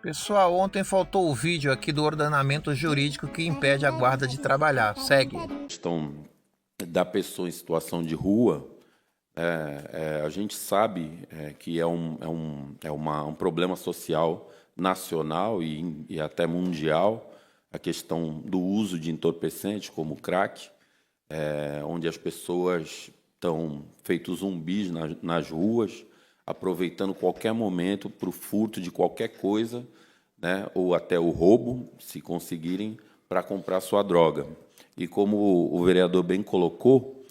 Pessoal, ontem faltou o vídeo aqui do ordenamento jurídico que impede a guarda de trabalhar. Segue. Questão da pessoa em situação de rua, a gente sabe que é um problema social nacional e até mundial, a questão do uso de entorpecentes como o crack, onde as pessoas estão feitos zumbis nas ruas, aproveitando qualquer momento para o furto de qualquer coisa, né, ou até o roubo, se conseguirem, para comprar sua droga. E como o vereador bem colocou,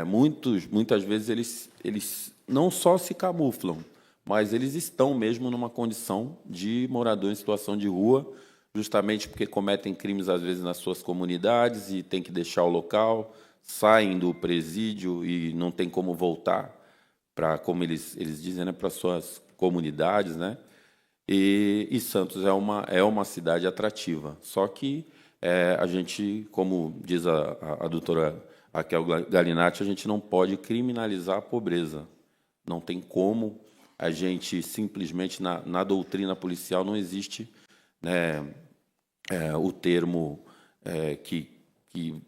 muitas vezes eles não só se camuflam, mas eles estão mesmo numa condição de morador em situação de rua, justamente porque cometem crimes, às vezes, nas suas comunidades e tem que deixar o local, saem do presídio e não tem como voltar para, como eles dizem, né, para suas comunidades, né? E Santos é uma cidade atrativa. Só que a gente, como diz a doutora Raquel Galinatti, a gente não pode criminalizar a pobreza. Não tem como a gente simplesmente, na doutrina policial, não existe, né, o termo que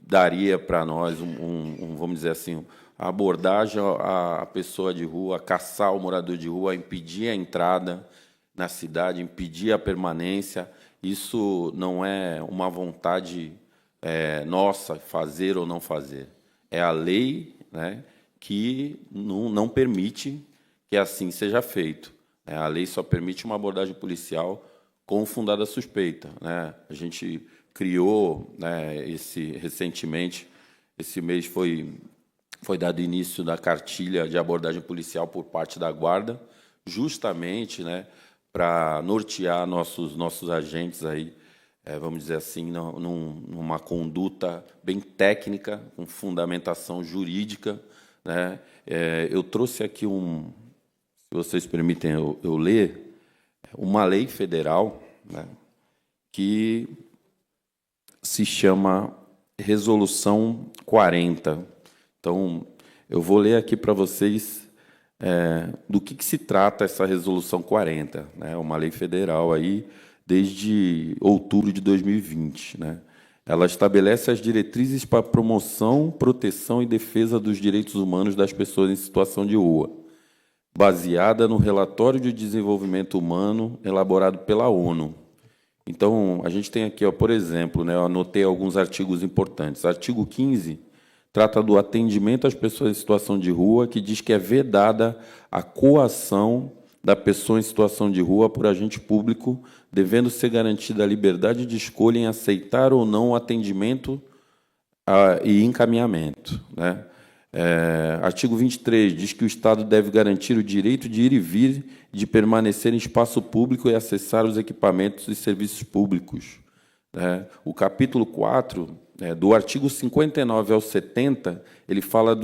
daria para nós, vamos dizer assim, a abordagem à pessoa de rua, a caçar o morador de rua, a impedir a entrada na cidade, impedir a permanência. Isso não é uma vontade nossa, fazer ou não fazer. É a lei, né, que não permite que assim seja feito. A lei só permite uma abordagem policial com fundada suspeita, né? A gente criou, né, recentemente, esse mês foi dado início da cartilha de abordagem policial por parte da Guarda, justamente, né, para nortear nossos agentes aí, vamos dizer assim, numa conduta bem técnica, com fundamentação jurídica, né? Eu trouxe aqui se vocês permitem eu ler, uma lei federal, né, que se chama Resolução 40. Então, eu vou ler aqui para vocês do que se trata essa Resolução 40. Né, uma lei federal aí desde outubro de 2020. Né. Ela estabelece as diretrizes para a promoção, proteção e defesa dos direitos humanos das pessoas em situação de rua, baseada no relatório de desenvolvimento humano elaborado pela ONU. Então, a gente tem aqui, ó, por exemplo, né, eu anotei alguns artigos importantes. Artigo 15 trata do atendimento às pessoas em situação de rua, que diz que é vedada a coação da pessoa em situação de rua por agente público, devendo ser garantida a liberdade de escolha em aceitar ou não o atendimento e encaminhamento. Né? Artigo 23 diz que o Estado deve garantir o direito de ir e vir, de permanecer em espaço público e acessar os equipamentos e serviços públicos. Né? O capítulo 4, do artigo 59 ao 70, ele fala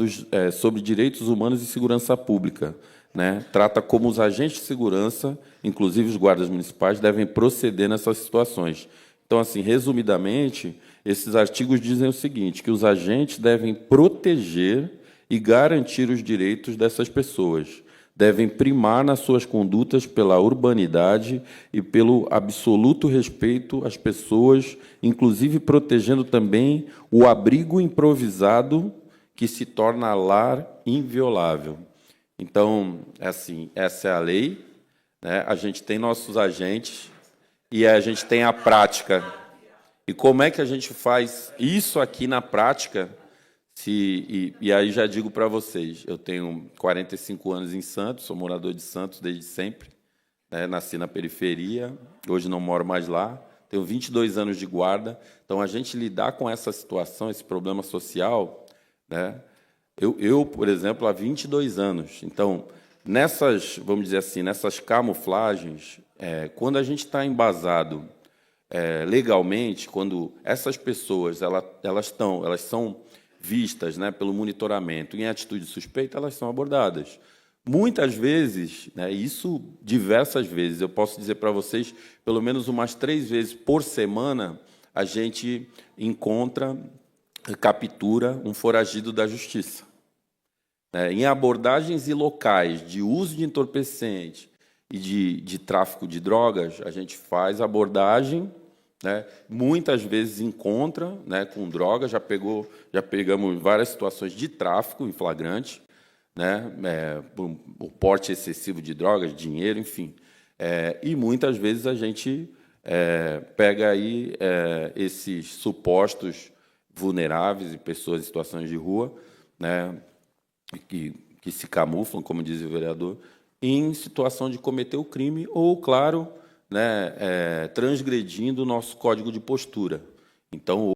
sobre direitos humanos e segurança pública. Né? Trata como os agentes de segurança, inclusive os guardas municipais, devem proceder nessas situações. Então, assim, resumidamente, esses artigos dizem o seguinte, que os agentes devem proteger e garantir os direitos dessas pessoas. Devem primar nas suas condutas pela urbanidade e pelo absoluto respeito às pessoas, inclusive protegendo também o abrigo improvisado que se torna lar inviolável. Então, assim, essa é a lei, né? A gente tem nossos agentes e a gente tem a prática. E como é que a gente faz isso aqui na prática? E aí já digo para vocês, eu tenho 45 anos em Santos, sou morador de Santos desde sempre, né? Nasci na periferia, hoje não moro mais lá, tenho 22 anos de guarda, então a gente lidar com essa situação, esse problema social, né? Por exemplo, há 22 anos, então, vamos dizer assim, nessas camuflagens, quando a gente está embasado legalmente, quando essas pessoas elas são vistas, né, pelo monitoramento em atitude suspeita, elas são abordadas. Muitas vezes, né, isso diversas vezes, eu posso dizer para vocês, pelo menos umas 3 vezes por semana, a gente captura um foragido da justiça. Em abordagens e locais de uso de entorpecente e de tráfico de drogas, a gente faz abordagem, né? Muitas vezes encontra, né, com droga, já pegamos várias situações de tráfico em flagrante, né, o porte excessivo de drogas, dinheiro, enfim. E muitas vezes a gente pega aí esses supostos vulneráveis e pessoas em situações de rua, né, que se camuflam, como diz o vereador, em situação de cometer o crime ou, claro, né, transgredindo o nosso código de postura. Então,